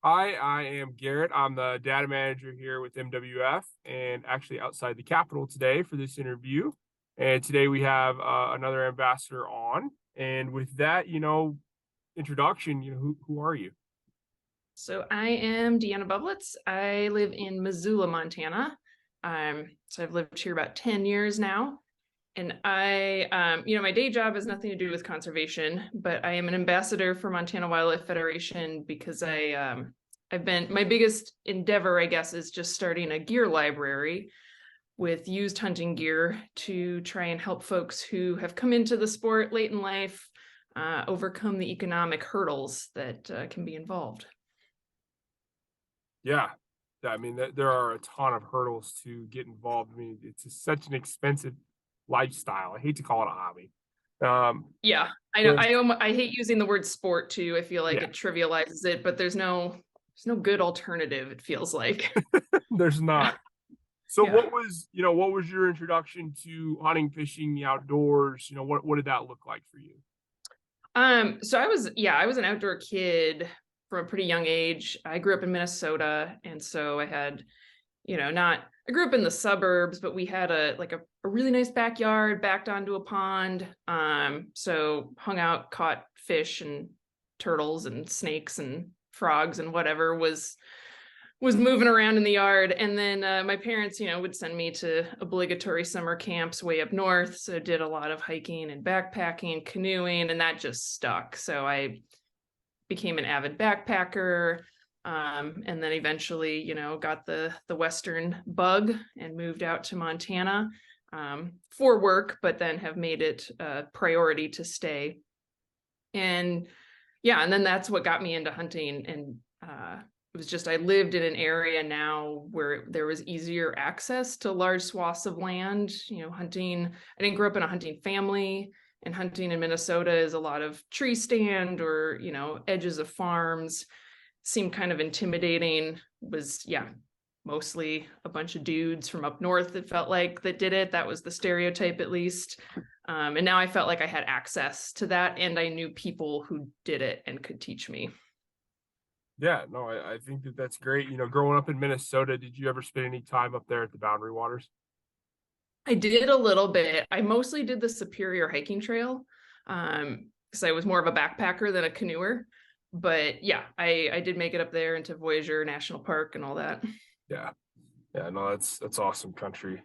Hi, I am Garrett. I'm the data manager here with MWF and actually outside the Capitol today for this interview. And today we have another ambassador on. And with that, introduction, who are you? So I am DeAnna Bublitz. I live in Missoula, Montana. So I've lived here about 10 years now. And my day job has nothing to do with conservation, but I am an ambassador for Montana Wildlife Federation because my biggest endeavor, I guess, is just starting a gear library with used hunting gear to try and help folks who have come into the sport late in life overcome the economic hurdles that can be involved. Yeah. I mean, there are a ton of hurdles to get involved. I mean, such an expensive lifestyle. I hate to call it a hobby. Yeah, I know. but I hate using the word sport too. I feel like yeah, it trivializes it, but there's no good alternative, it feels like. there's not. So Yeah. what was your introduction to hunting, fishing, the outdoors? What did that look like for you? So I was an outdoor kid from a pretty young age. I grew up in Minnesota, and so I had, I grew up in the suburbs, but we had a really nice backyard backed onto a pond. So hung out, caught fish and turtles and snakes and frogs and whatever was moving around in the yard. And then my parents, would send me to obligatory summer camps way up north. So did a lot of hiking and backpacking, canoeing, and that just stuck. So I became an avid backpacker. And then eventually, got the Western bug and moved out to Montana for work, but then have made it a priority to stay. And yeah, and then that's what got me into hunting. And it was just I lived in an area now where there was easier access to large swaths of land. Hunting. I didn't grow up in a hunting family, and hunting in Minnesota is a lot of tree stand or edges of farms. Seemed kind of intimidating. Was mostly a bunch of dudes from up north that felt like that did it. That was the stereotype, at least. And now I felt like I had access to that, and I knew people who did it and could teach me. Yeah, no, I think that's great. Growing up in Minnesota, did you ever spend any time up there at the Boundary Waters? I did a little bit. I mostly did the Superior hiking trail because I was more of a backpacker than a canoeer. But yeah, I did make it up there into Voyageur National Park and all that. Yeah. Yeah, no, that's awesome country.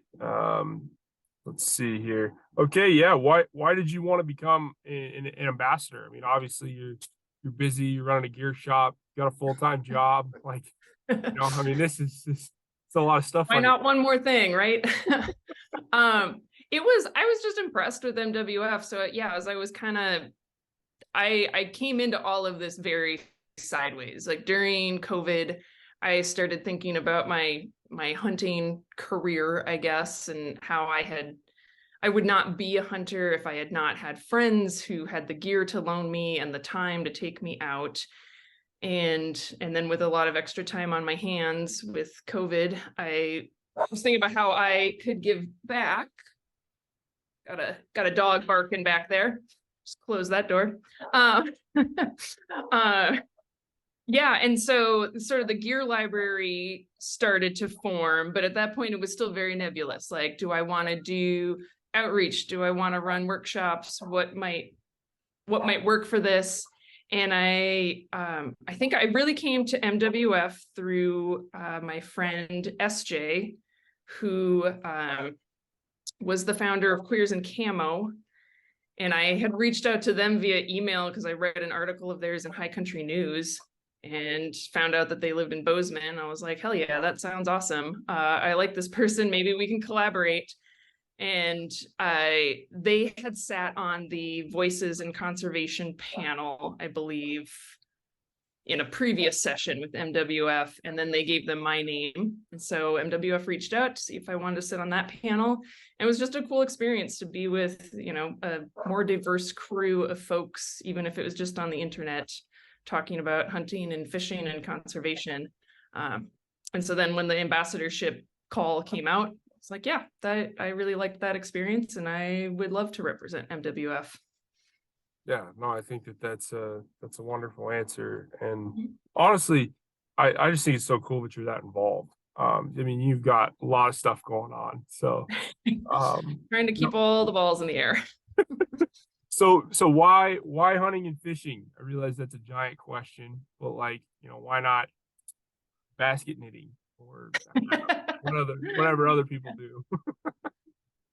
Let's see here. Okay, yeah. Why did you want to become an ambassador? I mean, obviously you're busy, you're running a gear shop, you got a full-time job. I mean, it's a lot of stuff Why on your not one more thing, right? I was just impressed with MWF. So yeah, as I was kind of I came into all of this very sideways. Like during COVID, I started thinking about my hunting career, I guess, and how I would not be a hunter if I had not had friends who had the gear to loan me and the time to take me out. And then with a lot of extra time on my hands with COVID, I was thinking about how I could give back. Got a dog barking back there. Just close that door. Uh, uh, yeah, and so sort of the gear library started to form, but at that point it was still very nebulous. Like, do I want to do outreach? Do I want to run workshops? What might work for this? And I think I really came to MWF through my friend SJ, who was the founder of Queers and Camo. And I had reached out to them via email because I read an article of theirs in High Country News and found out that they lived in Bozeman. I was like, hell yeah, that sounds awesome. I like this person. Maybe we can collaborate. And they had sat on the Voices in Conservation panel, I believe, in a previous session with MWF, and then they gave them my name. And so MWF reached out to see if I wanted to sit on that panel. And it was just a cool experience to be with, a more diverse crew of folks, even if it was just on the internet, talking about hunting and fishing and conservation. And so then when the ambassadorship call came out, it's like, yeah, I really liked that experience, and I would love to represent MWF. Yeah, no, I think that's a wonderful answer. And honestly, I just think it's so cool that you're that involved. I mean, you've got a lot of stuff going on. So, Trying to you know, keep all the balls in the air. so why hunting and fishing? I realize that's a giant question, but like, why not basket knitting or whatever other people do?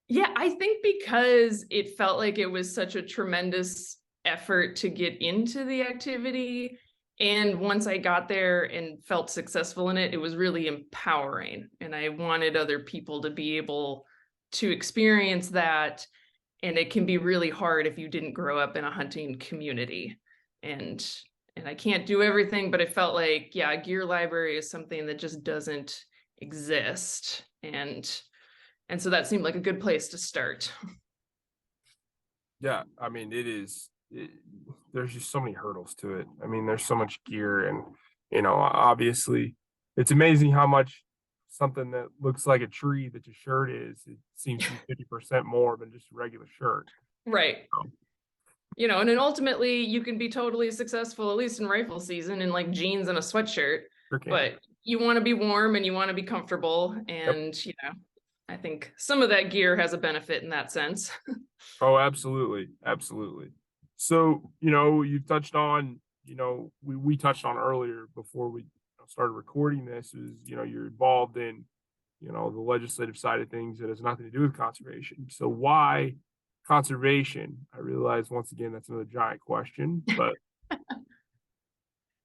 Yeah, I think because it felt like it was such a tremendous effort to get into the activity. And once I got there and felt successful in it, it was really empowering. And I wanted other people to be able to experience that. And it can be really hard if you didn't grow up in a hunting community. And I can't do everything, but it felt like, yeah, a gear library is something that just doesn't exist. And so that seemed like a good place to start. Yeah, I mean, there's just so many hurdles to it. I mean, there's so much gear, and obviously, it's amazing how much something that looks like a tree that your shirt is, it seems to be 50% more than just a regular shirt. Right. So, And then ultimately you can be totally successful, at least in rifle season, in like jeans and a sweatshirt, sure can. but you want to be warm and you want to be comfortable. Yep. And, I think some of that gear has a benefit in that sense. Oh, absolutely, absolutely. So, you've touched on, we touched on earlier before we started recording this is, you're involved in, the legislative side of things that has nothing to do with conservation. So why conservation? I realize once again that's another giant question, but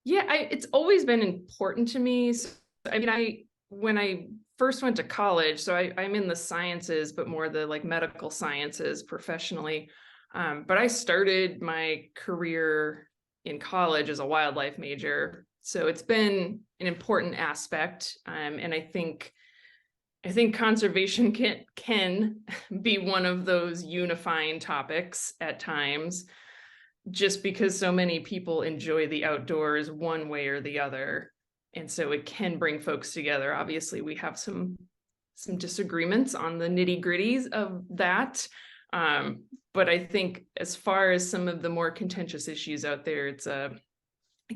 Yeah, it's always been important to me. So, I mean, when I first went to college, so I'm in the sciences, but more the like medical sciences professionally. But I started my career in college as a wildlife major. So it's been an important aspect. And I think conservation can be one of those unifying topics at times, just because so many people enjoy the outdoors one way or the other. And so it can bring folks together. Obviously, we have some disagreements on the nitty-gritties of that. But I think as far as some of the more contentious issues out there, it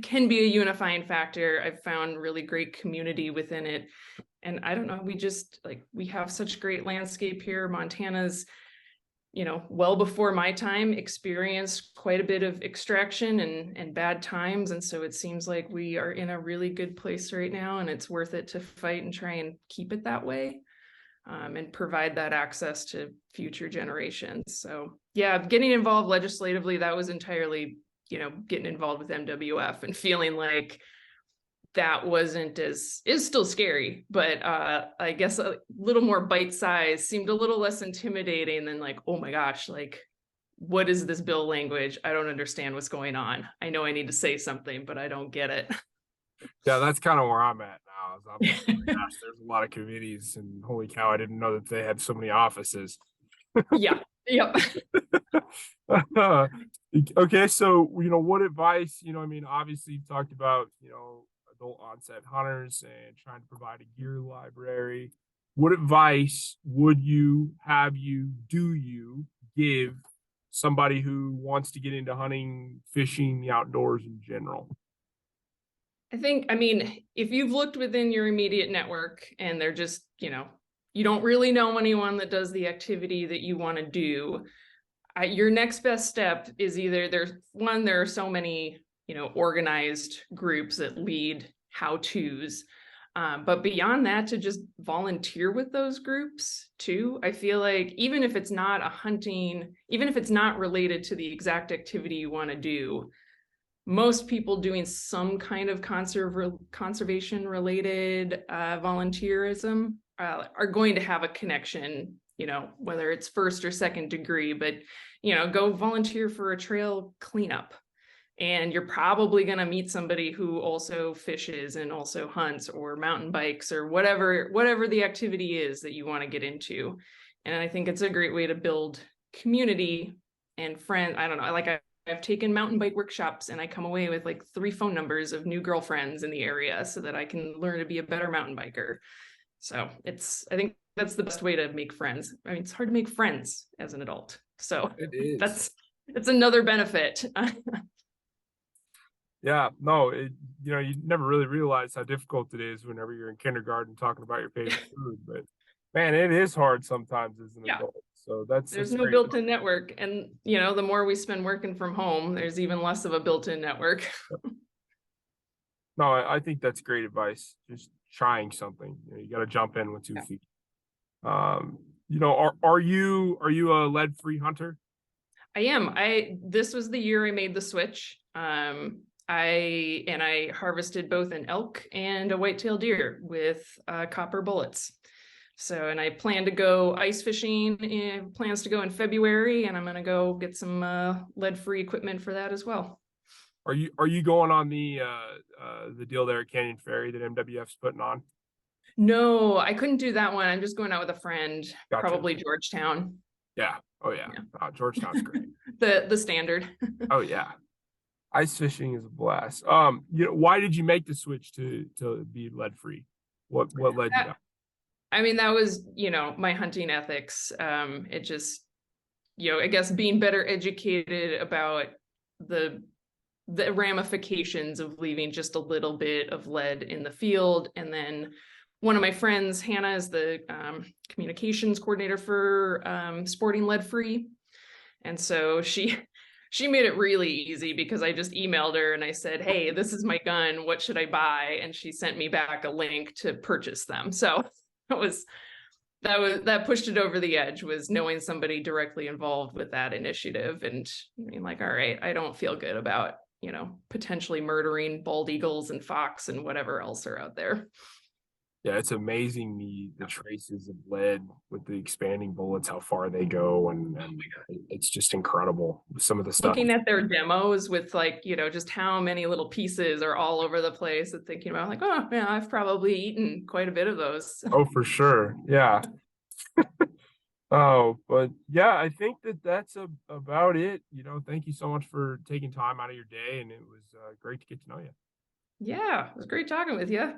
can be a unifying factor. I've found really great community within it. And I don't know, we have such great landscape here. Montana's, well before my time, experienced quite a bit of extraction and bad times. And so it seems like we are in a really good place right now, and it's worth it to fight and try and keep it that way, and provide that access to future generations. So yeah, getting involved legislatively, that was entirely, getting involved with MWF and feeling like that wasn't is still scary, but I guess a little more bite size, seemed a little less intimidating than like, oh my gosh, like, what is this bill language? I don't understand what's going on. I know I need to say something, but I don't get it. yeah, that's kind of where I'm at now. I'm like, gosh, there's a lot of committees, and holy cow, I didn't know that they had so many offices. Yeah. Yep. Okay, so what advice? I mean, obviously you talked about adult onset hunters and trying to provide a gear library. What advice would you give somebody who wants to get into hunting, fishing, the outdoors in general? I mean, if you've looked within your immediate network and they're just, you don't really know anyone that does the activity that you want to do, your next best step is either there are so many, organized groups that lead how-tos. But beyond that, to just volunteer with those groups too. I feel like even if it's not related to the exact activity you want to do, most people doing some kind of conservation related volunteerism are going to have a connection, whether it's first or second degree, but go volunteer for a trail cleanup. And you're probably going to meet somebody who also fishes and also hunts or mountain bikes or whatever the activity is that you want to get into. And I think it's a great way to build community and friends. I don't know. I've taken mountain bike workshops and I come away with like 3 phone numbers of new girlfriends in the area so that I can learn to be a better mountain biker. So I think that's the best way to make friends. I mean, it's hard to make friends as an adult. So It is. that's another benefit. Yeah, no, you never really realize how difficult it is whenever you're in kindergarten talking about your favorite food, but man, it is hard sometimes as an Yeah. adult. So that's There's that's no great. built-in network. And, the more we spend working from home, there's even less of a built-in network. No, I think that's great advice. Just trying something. You got to jump in with two Yeah. feet. Are you a lead-free hunter? I am. This was the year I made the switch. I harvested both an elk and a white-tailed deer with copper bullets. So, and I plan to go ice fishing, plans to go in February, and I'm going to go get some lead-free equipment for that as well. Are you going on the deal there at Canyon Ferry that MWF's putting on? No, I couldn't do that one. I'm just going out with a friend, Gotcha. probably Georgetown. Yeah. Oh yeah. Yeah. Georgetown's great. The standard. Oh yeah. Ice fishing is a blast. Why did you make the switch to be lead free? What led you That, down? I mean, that was, my hunting ethics. It just, I guess being better educated about the ramifications of leaving just a little bit of lead in the field. And then one of my friends, Hannah, is the communications coordinator for Sporting Lead Free. And so she made it really easy because I just emailed her and I said, hey, this is my gun. What should I buy? And she sent me back a link to purchase them. So that pushed it over the edge, was knowing somebody directly involved with that initiative and being like, all right, I don't feel good about, potentially murdering bald eagles and fox and whatever else are out there. Yeah, it's amazing the traces of lead with the expanding bullets, how far they go, and it's just incredible some of the stuff. Looking at their demos with just how many little pieces are all over the place and thinking about like, oh yeah, I've probably eaten quite a bit of those. Oh, for sure. Yeah. Oh, but yeah, I think that's about it. Thank you so much for taking time out of your day, and it was great to get to know you. Yeah, it was great talking with you.